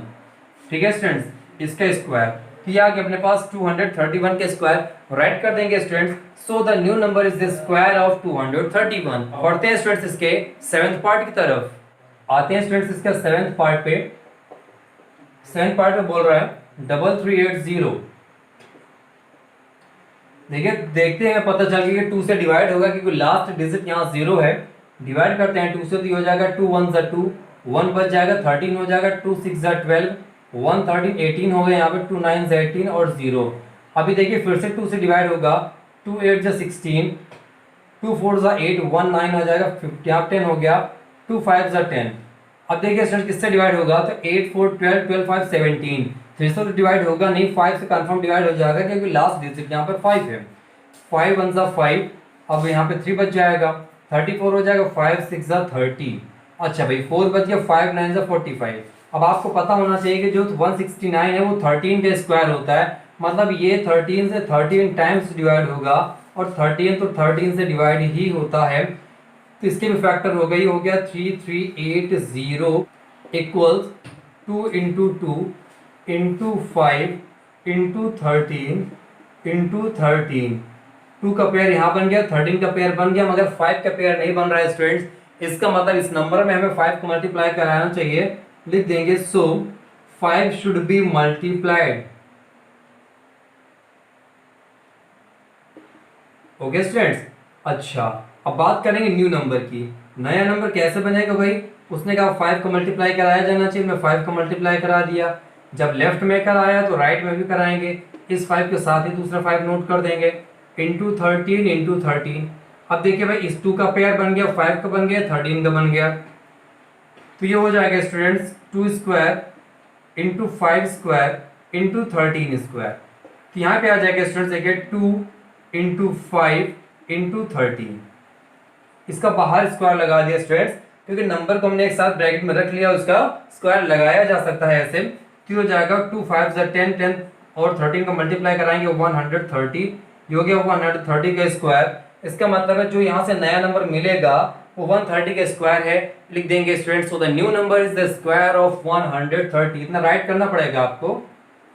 ठीक है स्टूडेंट्स, इसका स्क्वायर। तो ये आ गया अपने पास 231 के स्क्वायर राइट कर देंगे students. So the new number is the square of 231। पढ़ते हैं स्टूडेंट्स इसके सेवेंथ पार्ट की तरफ। आते हैं स्टूडेंट्स इसका सेवेंथ पार्ट पे। सेवेंथ पार्ट में बोल रहा है 3380। देखिए देखते हैं, पता चल गया कि 2 से डिवाइड होगा क्योंकि लास्ट डिजिट यहाँ 0 है। डिवाइड करते हैं 2 से तो ये हो जाएगा 2 1 ज़ा 2, 1 बच जाएगा, 13 हो जाएगा, 2 6 ज़ा 12, 1 13 18 हो गए यहाँ पे, 2 9 ज़ा 18 और 0। अभी देखिए फिर से 2 से डिवाइड होगा, 2 8 ज़ा 16, 2 4 ज़ा 8, 1 9 हो जाएगा, 50 यहाँ 10 हो गया, 2 5 ज़ा 10। अब देखिए स्टूडेंट किससे डिवाइड होगा तो 8 4 12, 12 5 17। 3 से तो डिवाइड होगा नहीं, 5 से कंफर्म डिवाइड हो जाएगा क्योंकि लास्ट डिजिट यहाँ पर 5 है। 5 1 ज़ा 5, अब यहाँ पे 3 बच जाएगा, 34 हो जाएगा, 5 6 ज़ा 30। अच्छा भाई 4 बच गया, 5 9 ज़ा 45। अब आपको पता होना चाहिए कि जो 169 है वो 13 का स्क्वायर होता है, मतलब ये 13 से 13 टाइम्स डिवाइड होगा और 13 तो 13 से डिवाइड ही होता है। तो इसके भी फैक्टर हो गई, हो गया 3380 equals 2 into 2 into 5 into 13 into 13। 2 का पेयर यहाँ बन गया, 13 का पेयर बन गया, मगर 5 का पेयर नहीं बन रहा है स्टूडेंट्स। इसका मतलब इस नंबर में हमें 5 को मल्टीप्लाई कराना चाहिए। लिख देंगे सो 5 should be multiplied. Okay students. अच्छा अब बात करेंगे न्यू नंबर की। नया नंबर कैसे बनेगा भाई, उसने कहा 5 को मल्टीप्लाई कराया जाना चाहिए, मैं 5 को मल्टीप्लाई करा दिया। जब लेफ्ट में कराया तो राइट में भी कराएंगे, इस 5 के साथ ही दूसरा 5 नोट कर देंगे, इंटू 13 इंटू 13। अब देखिए भाई इस 2 का पेयर बन गया, 5 का बन गया, 13 का बन गया, तो ये हो जाएगा students 2 square into 5 square into 13 square. तो यहाँ पे आ जाएगा स्टूडेंट्स देखिए 2 इंटू 5 इंटू 13। इसका बाहर स्क्वायर लगा दिया स्टूडेंट्स, क्योंकि नंबर को हमने एक साथ ब्रैकेट में रख लिया, उसका स्क्वायर लगाया जा सकता है ऐसे। तो हो जाएगा 2 5 ज़ा 10, 10 और 13 का मल्टीप्लाई कराएंगे 130, ये हो गया 130 का स्क्वायर। इसका मतलब है जो यहाँ से नया नंबर मिलेगा वो 130 का स्क्वायर है। लिख देंगे students so the new number is the square of 130। इतना राइट करना पड़ेगा आपको।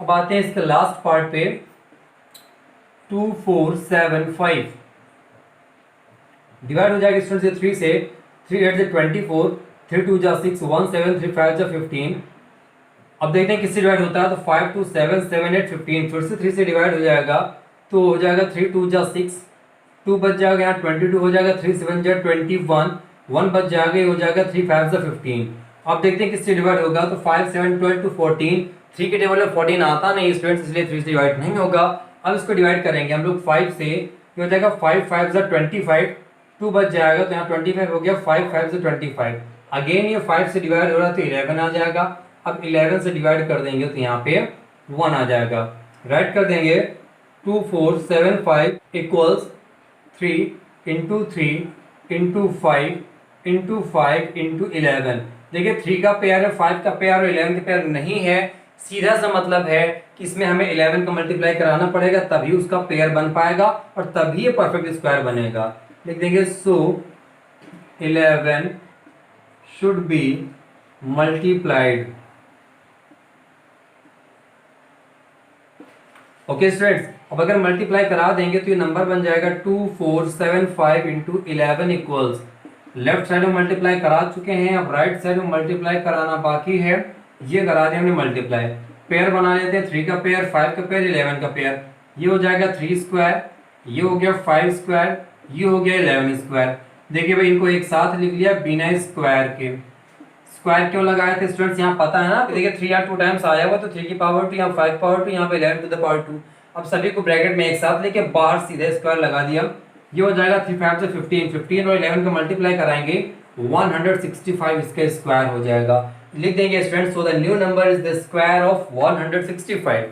अब आते हैं इसके लास्ट पार्ट पे 2475। डिवाइड हो जाएगा स्टूडेंट्स 3 से, 3 8 ज़ा 24, 3 2 ज़ा 6, 1 7, 3 5 ज़ा 15। अब देखते हैं किससे डिवाइड होता है, तो 5 2 7 7 8 15, फिर से 3 से डिवाइड हो जाएगा तो हो जाएगा 3 2 ज़ा 6, 2 बच जाएगा यहाँ 22 हो जाएगा, 3 7 ज़ा 21, 1 बच जाएगा, ये हो जाएगा 3 5 ज़ा 15। अब देखते हैं किससे डिवाइड होगा, तो 5 7 12 to 14, 3 के टेबल में 14 आता नहीं स्टूडेंट्स, इसलिए 3 से डिवाइड नहीं होगा। अब इसको डिवाइड करेंगे हम लोग 5 से, ये हो जाएगा 5 5 ज़ा 25, 2 बच जाएगा तो यहाँ 25 हो गया, 5 5 ज़ा 25। अगेन ये 5 से डिवाइड हो रहा है तो 11 आ जाएगा। अब 11 से डिवाइड कर देंगे तो यहाँ पे 1 आ जाएगा। राइट कर देंगे 2475 equals 3 into 3 into 5 into 5 into 11। देखिए 3 का पेयर है, 5 का पेयर और 11 का पेयर नहीं है। सीधा सा मतलब है कि इसमें हमें 11 का मल्टीप्लाई कराना पड़ेगा, तभी उसका पेयर बन पाएगा और तभी ये परफेक्ट स्क्वायर बनेगा। लिख देंगे सो 11 should be multiplied. Okay students, अब अगर मल्टीप्लाई करा देंगे तो ये नंबर बन जाएगा 2475 इंटू 11 इक्वल्स, लेफ्ट साइड में मल्टीप्लाई करा चुके हैं, अब राइट साइड में मल्टीप्लाई कराना बाकी है। ये करा दिया हमने मल्टीप्लाई। पेयर बना लेते हैं, 3 का पेयर, 5 का पेयर, 11 का पेयर। ये हो जाएगा 3 स्क्वायर, ये हो गया 5 स्क्वायर, ये हो गया 11 स्क्वायर। देखिए भाई इनको एक साथ लिख लिया बिना स्क्वायर के। स्क्वायर क्यों लगाए थे स्टूडेंट्स, यहाँ पता है ना, देखिए 3 यहाँ 2 टाइम्स आया हुआ तो 3 की पावर 2, यहाँ 5 पावर 2, यहाँ पे 11 टू द पावर 2। अब सभी को ब्रैकेट में एक साथ लेके बाहर सीधे स्क्वायर लगा दिया। ये हो जाएगा 3 5 से 15, 15 और 11 का मल्टीप्लाई कराएंगे 165 इसका स्क्वायर हो जाएगा। लिख देंगे students so the new number is the square of 165।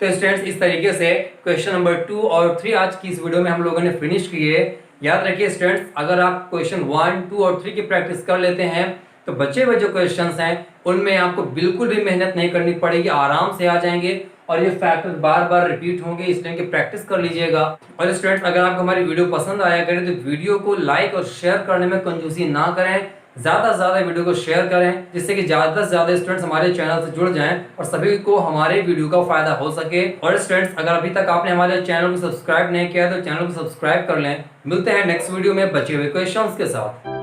तो स्टूडेंट्स इस तरीके से क्वेश्चन नंबर 2 और 3 आज की इस वीडियो में हम लोगों ने फिनिश किए। याद रखिए स्टूडेंट्स, अगर आप क्वेश्चन 1 2 और 3 की प्रैक्टिस कर लेते हैं तो बचे हुए जो क्वेश्चंस हैं उनमें आपको बिल्कुल भी मेहनत नहीं करनी पड़ेगी, आराम से आ जाएंगे और ये फैक्टर बार बार रिपीट होंगे, इसलिए कि प्रैक्टिस कर लीजिएगा। और स्टूडेंट्स, अगर आपको हमारी वीडियो पसंद आया करे तो वीडियो को लाइक और शेयर करने में कंजूसी ना करें, ज्यादा से ज्यादा वीडियो को शेयर करें, जिससे कि ज्यादा से ज्यादा स्टूडेंट्स हमारे चैनल से जुड़ जाएं और सभी को हमारे वीडियो का फायदा हो सके। और स्टूडेंट्स, अगर अभी तक आपने हमारे चैनल को सब्सक्राइब नहीं किया तो चैनल को सब्सक्राइब कर लें। मिलते हैं नेक्स्ट वीडियो में बचे हुए क्वेश्चंस के साथ।